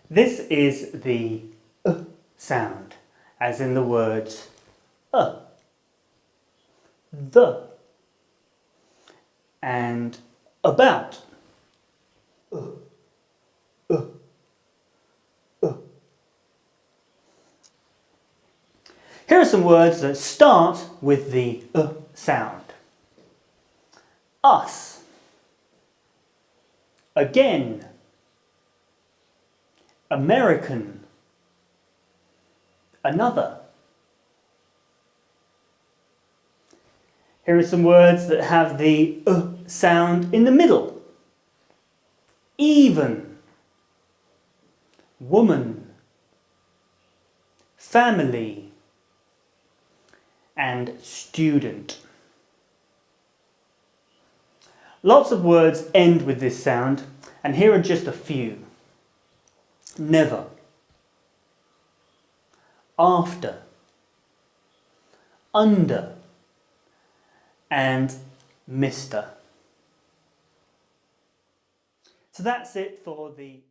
This is the sound, as in the words the, and about. Here are some words that start with the sound. Us, again, American, another. Here are some words that have the sound in the middle. Even, woman, family, and student. Lots of words end with this sound, and here are just a few. Never, after, under, and Mr. So that's it for the